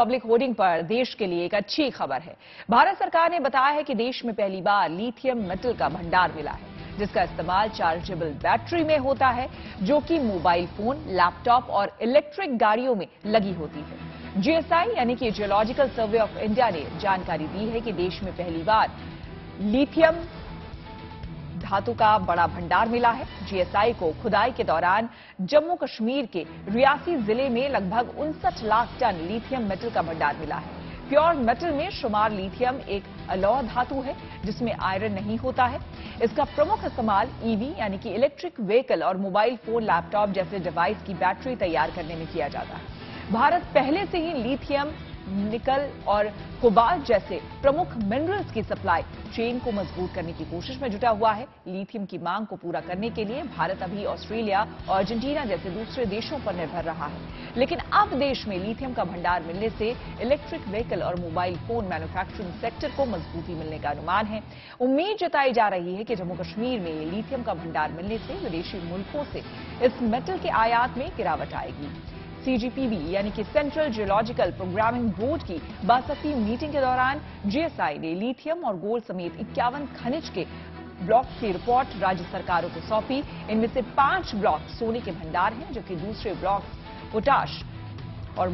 Public hoarding पर देश के लिए एक अच्छी खबर है। भारत सरकार ने बताया है कि देश में पहली बार लिथियम मेटल का भंडार मिला है, जिसका इस्तेमाल चार्जेबल बैटरी में होता है, जो कि मोबाइल फोन, लैपटॉप और इलेक्ट्रिक गाड़ियों में लगी होती है। जीएसआई यानी कि जियोलॉजिकल सर्वे ऑफ इंडिया ने जानकारी दी है कि देश में पहली बार लिथियम धातु का बड़ा भंडार मिला है। जीएसआई को खुदाई के दौरान जम्मू कश्मीर के रियासी जिले में लगभग 59 लाख टन लिथियम मेटल का भंडार मिला है। प्योर मेटल में शुमार लिथियम एक अलौह धातु है, जिसमें आयरन नहीं होता है। इसका प्रमुख इस्तेमाल ईवी यानी कि इलेक्ट्रिक व्हीकल और मोबाइल फोन, लैपटॉप जैसे डिवाइस की बैटरी तैयार करने में किया जाता है। भारत पहले से ही लिथियम, निकल और कोबाल्ट जैसे प्रमुख मिनरल्स की सप्लाई चेन को मजबूत करने की कोशिश में जुटा हुआ है। लिथियम की मांग को पूरा करने के लिए भारत अभी ऑस्ट्रेलिया और अर्जेंटीना जैसे दूसरे देशों पर निर्भर रहा है, लेकिन अब देश में लिथियम का भंडार मिलने से इलेक्ट्रिक व्हीकल और मोबाइल फोन मैन्युफैक्चरिंग सेक्टर को मजबूती मिलने का अनुमान है। उम्मीद जताई जा रही है कि जम्मू कश्मीर में लिथियम का भंडार मिलने से विदेशी मुल्कों से इस मेटल के आयात में गिरावट आएगी। सीजीपीबी यानी कि सेंट्रल जियोलॉजिकल प्रोग्रामिंग बोर्ड की 62वीं मीटिंग के दौरान जीएसआई ने लिथियम और गोल्ड समेत 51 खनिज के ब्लॉक की रिपोर्ट राज्य सरकारों को सौंपी। इनमें से 5 ब्लॉक सोने के भंडार हैं, जबकि दूसरे ब्लॉक पोटाश और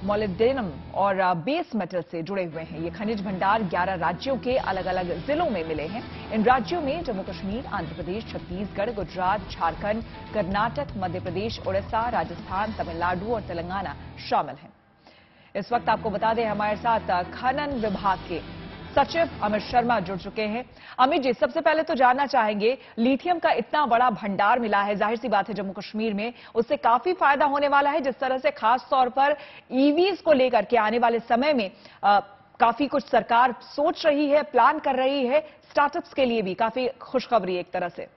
मोलिब्डेनम और बेस मेटल से जुड़े हुए हैं। ये खनिज भंडार 11 राज्यों के अलग अलग जिलों में मिले हैं। इन राज्यों में जम्मू कश्मीर, आंध्र प्रदेश, छत्तीसगढ़, गुजरात, झारखंड, कर्नाटक, मध्य प्रदेश, उड़ीसा, राजस्थान, तमिलनाडु और तेलंगाना शामिल हैं। इस वक्त आपको बता दें, हमारे साथ खनन विभाग के सचिव अमित शर्मा जुड़ चुके हैं। अमित जी, सबसे पहले तो जानना चाहेंगे, लिथियम का इतना बड़ा भंडार मिला है, जाहिर सी बात है जम्मू कश्मीर में उससे काफी फायदा होने वाला है। जिस तरह से खास तौर पर ईवीज को लेकर के आने वाले समय में काफी कुछ सरकार सोच रही है, प्लान कर रही है, स्टार्टअप्स के लिए भी काफी खुशखबरी एक तरह से।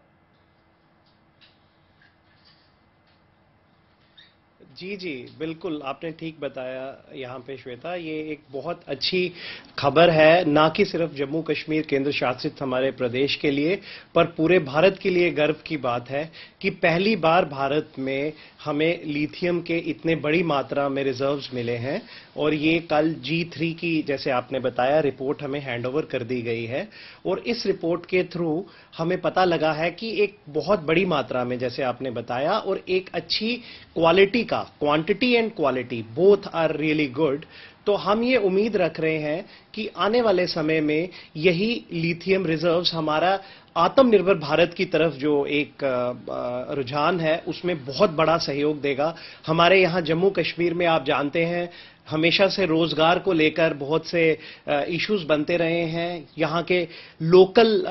जी जी, बिल्कुल आपने ठीक बताया यहाँ पे श्वेता। ये एक बहुत अच्छी खबर है, ना कि सिर्फ जम्मू कश्मीर केंद्र शासित हमारे प्रदेश के लिए, पर पूरे भारत के लिए गर्व की बात है कि पहली बार भारत में हमें लिथियम के इतने बड़ी मात्रा में रिजर्व्स मिले हैं। और ये कल G3 की, जैसे आपने बताया, रिपोर्ट हमें हैंडओवर कर दी गई है। और इस रिपोर्ट के थ्रू हमें पता लगा है कि एक बहुत बड़ी मात्रा में, जैसे आपने बताया, और एक अच्छी क्वालिटी का, quantity and quality both are really good. तो हम ये उम्मीद रख रहे हैं कि आने वाले समय में यही लिथियम रिजर्व्स हमारा आत्मनिर्भर भारत की तरफ जो एक रुझान है, उसमें बहुत बड़ा सहयोग देगा। हमारे यहाँ जम्मू कश्मीर में आप जानते हैं, हमेशा से रोजगार को लेकर बहुत से इश्यूज बनते रहे हैं। यहाँ के लोकल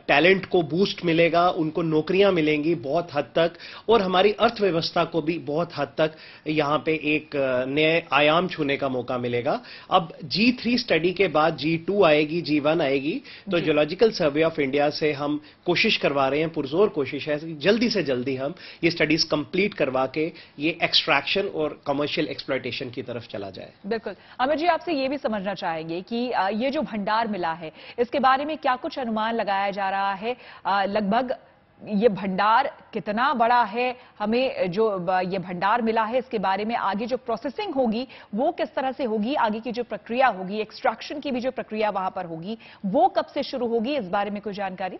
टैलेंट को बूस्ट मिलेगा, उनको नौकरियां मिलेंगी बहुत हद तक, और हमारी अर्थव्यवस्था को भी बहुत हद तक यहाँ पे एक नए आयाम छूने का मौका मिलेगा। अब G3 स्टडी के बाद G2 आएगी, G1 आएगी। तो जियोलॉजिकल सर्वे ऑफ इंडिया से हम कोशिश करवा रहे हैं, पुरजोर कोशिश है कि जल्दी से जल्दी हम ये स्टडीज कंप्लीट करवा के ये एक्सट्रैक्शन और कमर्शियल एक्सप्लॉयटेशन की तरफ चला जाए। बिल्कुल। अमित जी, आपसे ये भी समझना चाहेंगे कि ये जो भंडार मिला है, इसके बारे में क्या कुछ अनुमान लगाया जा रहा है? लगभग ये भंडार कितना बड़ा है? हमें जो ये भंडार मिला है, इसके बारे में आगे जो प्रोसेसिंग होगी वो किस तरह से होगी? आगे की जो प्रक्रिया होगी, एक्सट्रैक्शन की भी जो प्रक्रिया वहां पर होगी, वो कब से शुरू होगी? इस बारे में कोई जानकारी?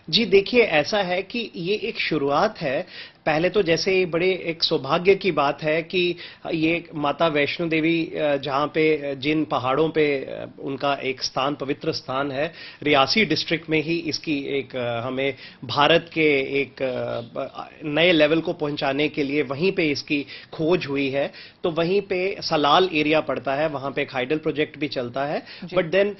जी, देखिए, ऐसा है कि ये एक शुरुआत है। पहले तो जैसे बड़े एक सौभाग्य की बात है कि ये माता वैष्णो देवी, जहाँ पे जिन पहाड़ों पे उनका एक स्थान, पवित्र स्थान है, रियासी डिस्ट्रिक्ट में ही इसकी एक हमें भारत के एक नए लेवल को पहुंचाने के लिए वहीं पे इसकी खोज हुई है। तो वहीं पे सलाल एरिया पड़ता है, वहां पे एक हाइडल प्रोजेक्ट भी चलता है। बट देन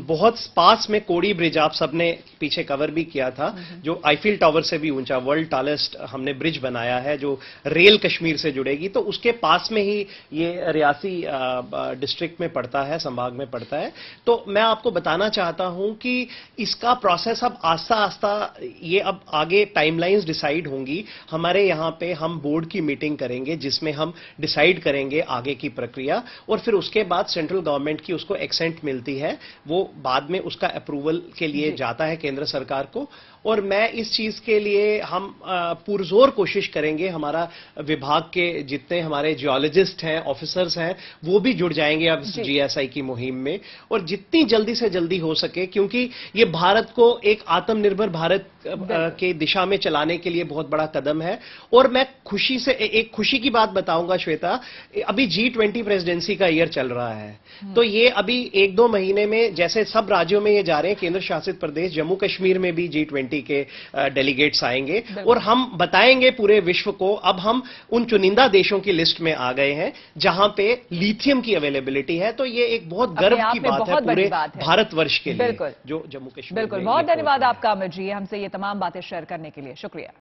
बहुत पास में कोड़ी ब्रिज, आप सबने पीछे कवर भी किया था, जो आईफिल टावर से भी ऊंचा, वर्ल्ड टॉलेस्ट हमने ब्रिज बनाया है, जो रेल कश्मीर से जुड़ेगी। तो उसके पास में ही ये रियासी डिस्ट्रिक्ट में पड़ता है, संभाग में पड़ता है। तो मैं आपको बताना चाहता हूं कि इसका प्रोसेस अब आस्ता आस्ता, ये अब आगे टाइमलाइंस डिसाइड होंगी। हमारे यहाँ पे हम बोर्ड की मीटिंग करेंगे, जिसमें हम डिसाइड करेंगे आगे की प्रक्रिया, और फिर उसके बाद सेंट्रल गवर्नमेंट की उसको एक्सेंट मिलती है, वो बाद में उसका अप्रूवल के लिए जाता है केंद्र सरकार को। और मैं इस चीज के लिए हम पुरजोर कोशिश करेंगे, हमारा विभाग के जितने हमारे जियोलॉजिस्ट हैं, ऑफिसर्स हैं, वो भी जुड़ जाएंगे अब जीएसआई की मुहिम में, और जितनी जल्दी से जल्दी हो सके, क्योंकि ये भारत को एक आत्मनिर्भर भारत के दिशा में चलाने के लिए बहुत बड़ा कदम है। और मैं खुशी से एक खुशी की बात बताऊंगा श्वेता, अभी G20 प्रेसिडेंसी का ईयर चल रहा है, तो ये अभी 1-2 महीने में जैसे सब राज्यों में ये जा रहे हैं, केंद्र शासित प्रदेश जम्मू कश्मीर में भी G20 के डेलीगेट्स आएंगे और हम बताएंगे पूरे विश्व को, अब हम उन चुनिंदा देशों की लिस्ट में आ गए हैं जहां पे लिथियम की अवेलेबिलिटी है। तो ये एक बहुत गर्व की बात है पूरे भारतवर्ष के लिए, जो जम्मू कश्मीर। बिल्कुल, बहुत धन्यवाद आपका अमित जी, हमसे ये तमाम बातें शेयर करने के लिए। शुक्रिया।